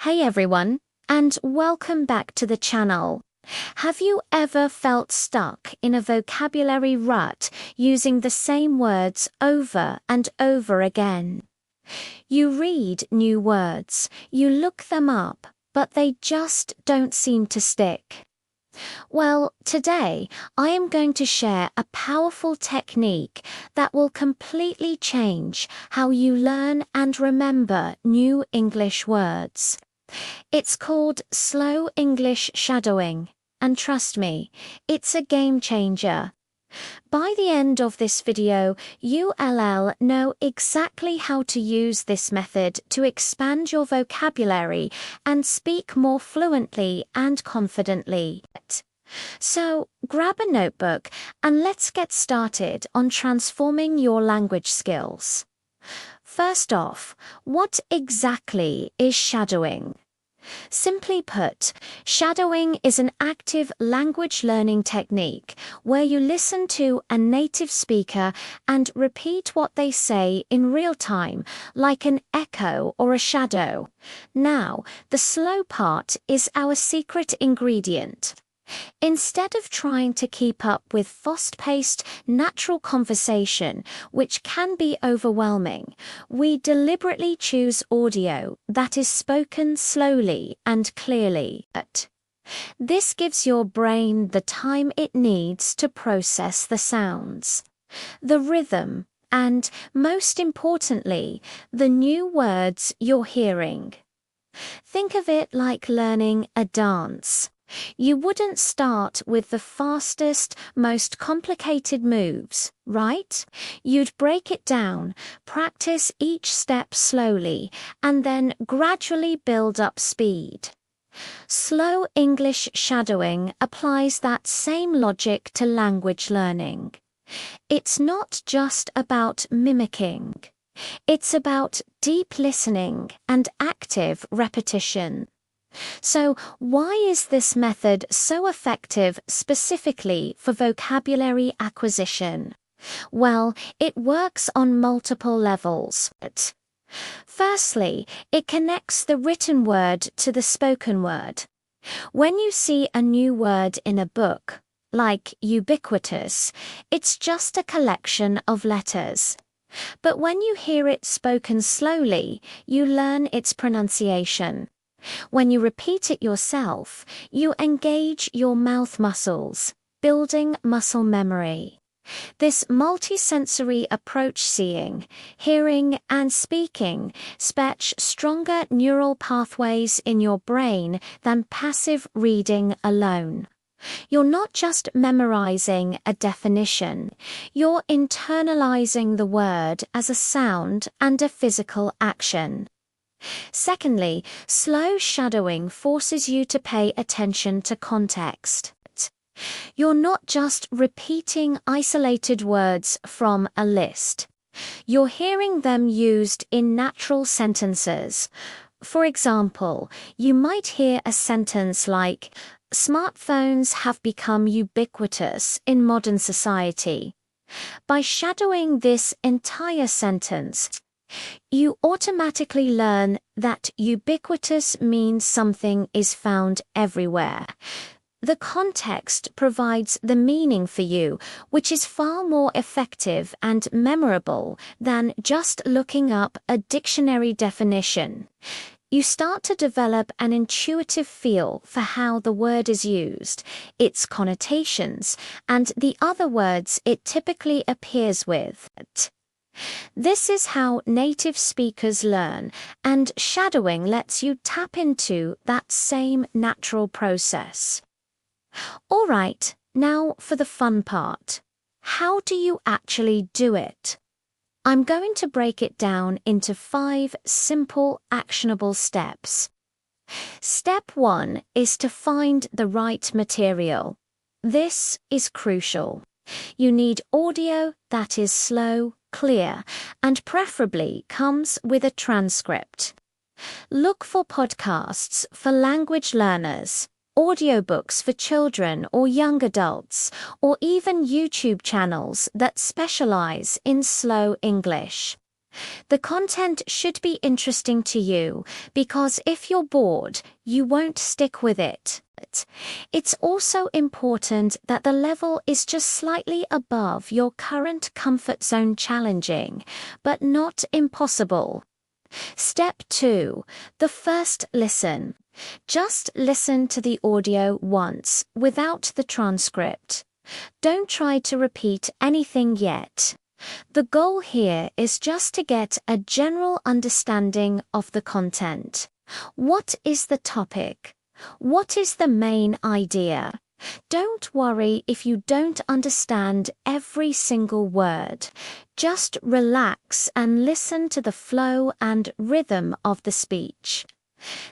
Hey everyone, and welcome back to the channel. Have you ever felt stuck in a vocabulary rut using the same words over and over again? You read new words, you look them up, but they just don't seem to stick. Well, today I am going to share a powerful technique that will completely change how you learn and remember new English words. It's called slow English shadowing, and trust me, it's a game changer. By the end of this video, you'll know exactly how to use this method to expand your vocabulary and speak more fluently and confidently. So, grab a notebook and let's get started on transforming your language skills. First off, what exactly is shadowing? Simply put, shadowing is an active language learning technique where you listen to a native speaker and repeat what they say in real time, like an echo or a shadow. Now, the slow part is our secret ingredient. Instead of trying to keep up with fast-paced, natural conversation, which can be overwhelming, we deliberately choose audio that is spoken slowly and clearly. This gives your brain the time it needs to process the sounds, the rhythm, and, most importantly, the new words you're hearing. Think of it like learning a dance. You wouldn't start with the fastest, most complicated moves, right? You'd break it down, practice each step slowly, and then gradually build up speed. Slow English shadowing applies that same logic to language learning. It's not just about mimicking. It's about deep listening and active repetition. So, why is this method so effective specifically for vocabulary acquisition? Well, it works on multiple levels. Firstly, it connects the written word to the spoken word. When you see a new word in a book, like ubiquitous, it's just a collection of letters. But when you hear it spoken slowly, you learn its pronunciation. When you repeat it yourself, you engage your mouth muscles, building muscle memory. This multisensory approach seeing, hearing, and speaking fetch stronger neural pathways in your brain than passive reading alone. You're not just memorizing a definition, you're internalizing the word as a sound and a physical action. Secondly, slow shadowing forces you to pay attention to context. You're not just repeating isolated words from a list. You're hearing them used in natural sentences. For example, you might hear a sentence like, "Smartphones have become ubiquitous in modern society." By shadowing this entire sentence, you automatically learn that ubiquitous means something is found everywhere. The context provides the meaning for you, which is far more effective and memorable than just looking up a dictionary definition. You start to develop an intuitive feel for how the word is used, its connotations, and the other words it typically appears with. This is how native speakers learn, and shadowing lets you tap into that same natural process. All right, now for the fun part. How do you actually do it? I'm going to break it down into 5 simple, actionable steps. Step 1 is to find the right material. This is crucial. You need audio that is slow, clear, and preferably comes with a transcript. Look for podcasts for language learners, audiobooks for children or young adults, or even YouTube channels that specialize in slow English. The content should be interesting to you because if you're bored, you won't stick with it. It's also important that the level is just slightly above your current comfort zone, challenging, but not impossible. Step 2. The first listen. Just listen to the audio once without the transcript. Don't try to repeat anything yet. The goal here is just to get a general understanding of the content. What is the topic? What is the main idea? Don't worry if you don't understand every single word. Just relax and listen to the flow and rhythm of the speech.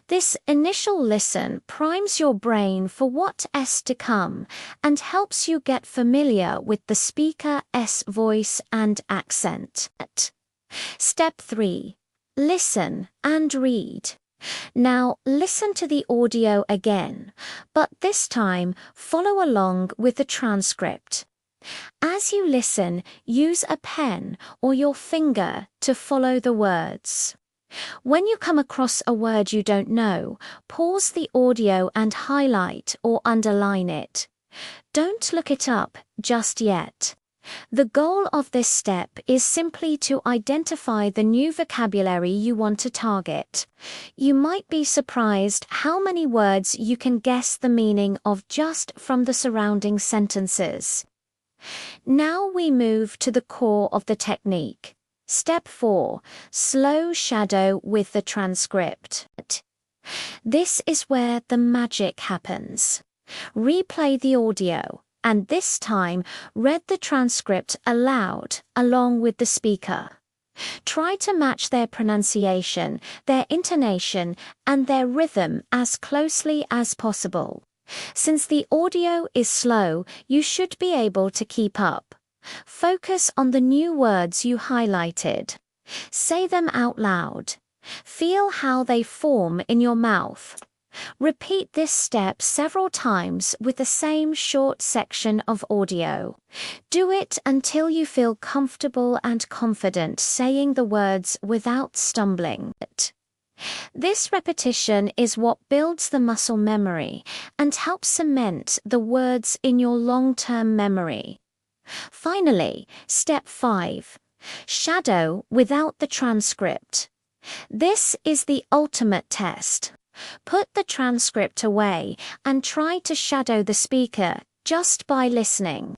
This initial listen primes your brain for what's to come and helps you get familiar with the speaker's voice and accent. Step 3. Listen and read. Now listen to the audio again, but this time follow along with the transcript. As you listen, use a pen or your finger to follow the words. When you come across a word you don't know, pause the audio and highlight or underline it. Don't look it up just yet. The goal of this step is simply to identify the new vocabulary you want to target. You might be surprised how many words you can guess the meaning of just from the surrounding sentences. Now we move to the core of the technique. Step 4. Slow shadow with the transcript. This is where the magic happens. Replay the audio, and this time read the transcript aloud along with the speaker. Try to match their pronunciation, their intonation, and their rhythm as closely as possible. Since the audio is slow, you should be able to keep up. Focus on the new words you highlighted. Say them out loud. Feel how they form in your mouth. Repeat this step several times with the same short section of audio. Do it until you feel comfortable and confident saying the words without stumbling. This repetition is what builds the muscle memory and helps cement the words in your long-term memory. Finally, step 5. Shadow without the transcript. This is the ultimate test. Put the transcript away and try to shadow the speaker just by listening.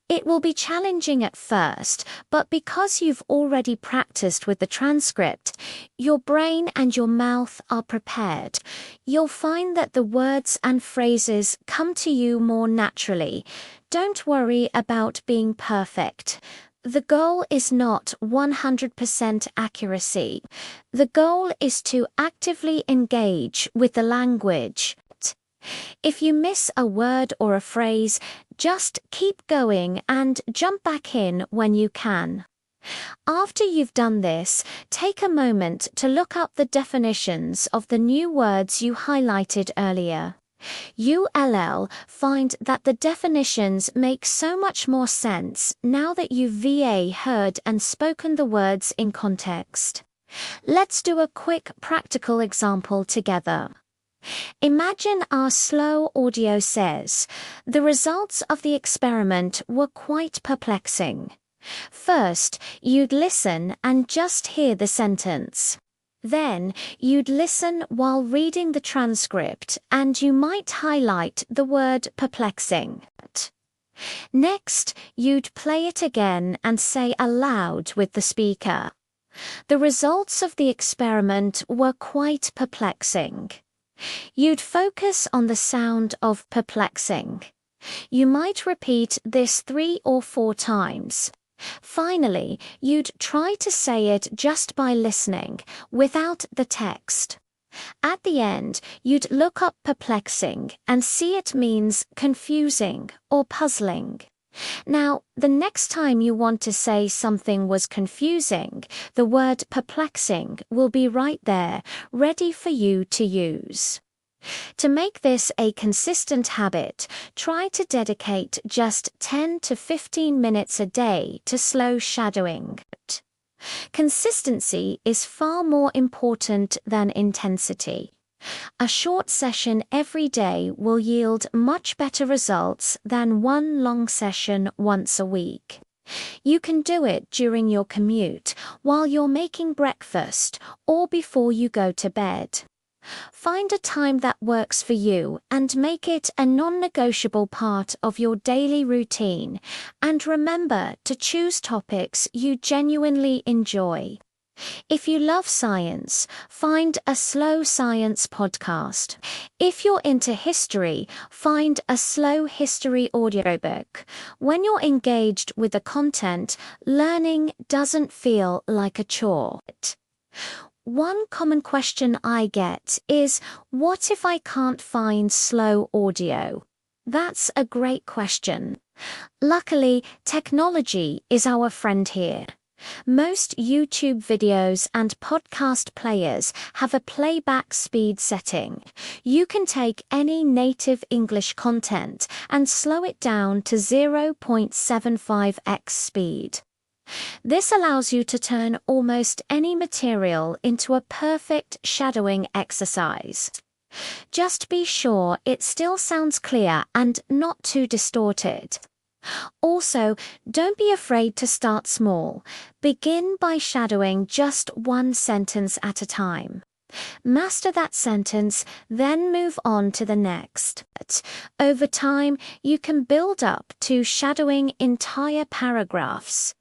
It will be challenging at first, but because you've already practiced with the transcript, your brain and your mouth are prepared. You'll find that the words and phrases come to you more naturally. Don't worry about being perfect. The goal is not 100% accuracy. The goal is to actively engage with the language. If you miss a word or a phrase, just keep going and jump back in when you can. After you've done this, take a moment to look up the definitions of the new words you highlighted earlier. You'll find that the definitions make so much more sense now that you've heard and spoken the words in context. Let's do a quick practical example together. Imagine our slow audio says, "The results of the experiment were quite perplexing." First, you'd listen and just hear the sentence. Then, you'd listen while reading the transcript and you might highlight the word perplexing. Next, you'd play it again and say aloud with the speaker. The results of the experiment were quite perplexing. You'd focus on the sound of perplexing. You might repeat this 3 or 4 times. Finally, you'd try to say it just by listening, without the text. At the end, you'd look up perplexing and see it means confusing or puzzling. Now, the next time you want to say something was confusing, the word perplexing will be right there, ready for you to use. To make this a consistent habit, try to dedicate just 10 to 15 minutes a day to slow shadowing. Consistency is far more important than intensity. A short session every day will yield much better results than one long session once a week. You can do it during your commute, while you're making breakfast, or before you go to bed. Find a time that works for you and make it a non-negotiable part of your daily routine, and remember to choose topics you genuinely enjoy. If you love science, find a slow science podcast. If you're into history, find a slow history audiobook. When you're engaged with the content, learning doesn't feel like a chore. One common question I get is, what if I can't find slow audio? That's a great question. Luckily, technology is our friend here. Most YouTube videos and podcast players have a playback speed setting. You can take any native English content and slow it down to 0.75x speed. This allows you to turn almost any material into a perfect shadowing exercise. Just be sure it still sounds clear and not too distorted. Also, don't be afraid to start small. Begin by shadowing just one sentence at a time. Master that sentence, then move on to the next. Over time, you can build up to shadowing entire paragraphs.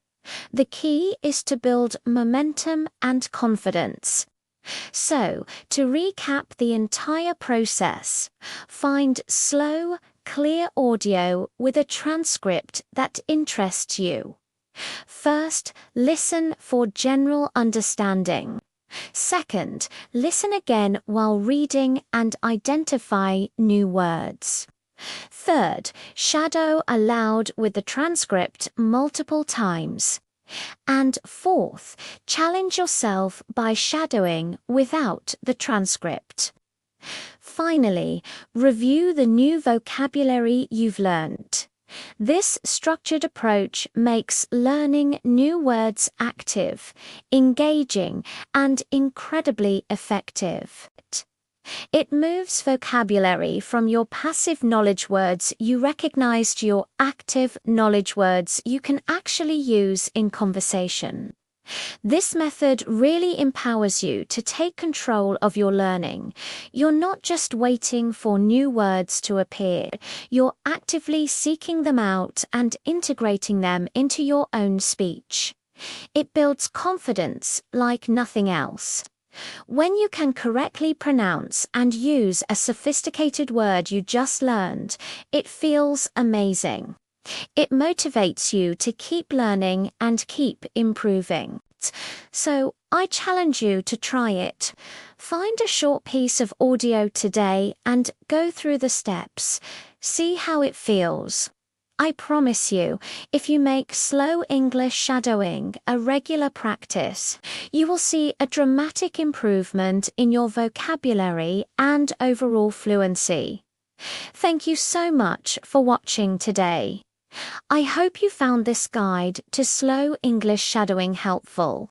The key is to build momentum and confidence. So, to recap the entire process, find slow, clear audio with a transcript that interests you. First, listen for general understanding. Second, listen again while reading and identify new words. Third, shadow aloud with the transcript multiple times. And fourth, challenge yourself by shadowing without the transcript. Finally, review the new vocabulary you've learned. This structured approach makes learning new words active, engaging, and incredibly effective. It moves vocabulary from your passive knowledge words you recognize to your active knowledge words you can actually use in conversation. This method really empowers you to take control of your learning. You're not just waiting for new words to appear, you're actively seeking them out and integrating them into your own speech. It builds confidence like nothing else. When you can correctly pronounce and use a sophisticated word you just learned, it feels amazing. It motivates you to keep learning and keep improving. So, I challenge you to try it. Find a short piece of audio today and go through the steps. See how it feels. I promise you, if you make slow English shadowing a regular practice, you will see a dramatic improvement in your vocabulary and overall fluency. Thank you so much for watching today. I hope you found this guide to slow English shadowing helpful.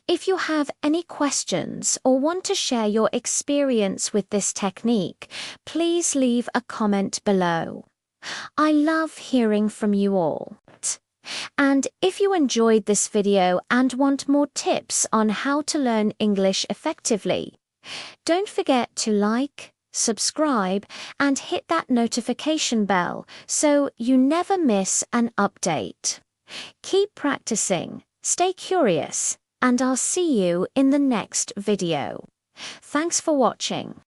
If you have any questions or want to share your experience with this technique, please leave a comment below. I love hearing from you all. And if you enjoyed this video and want more tips on how to learn English effectively, don't forget to like, subscribe, and hit that notification bell so you never miss an update. Keep practicing, stay curious, and I'll see you in the next video. Thanks for watching.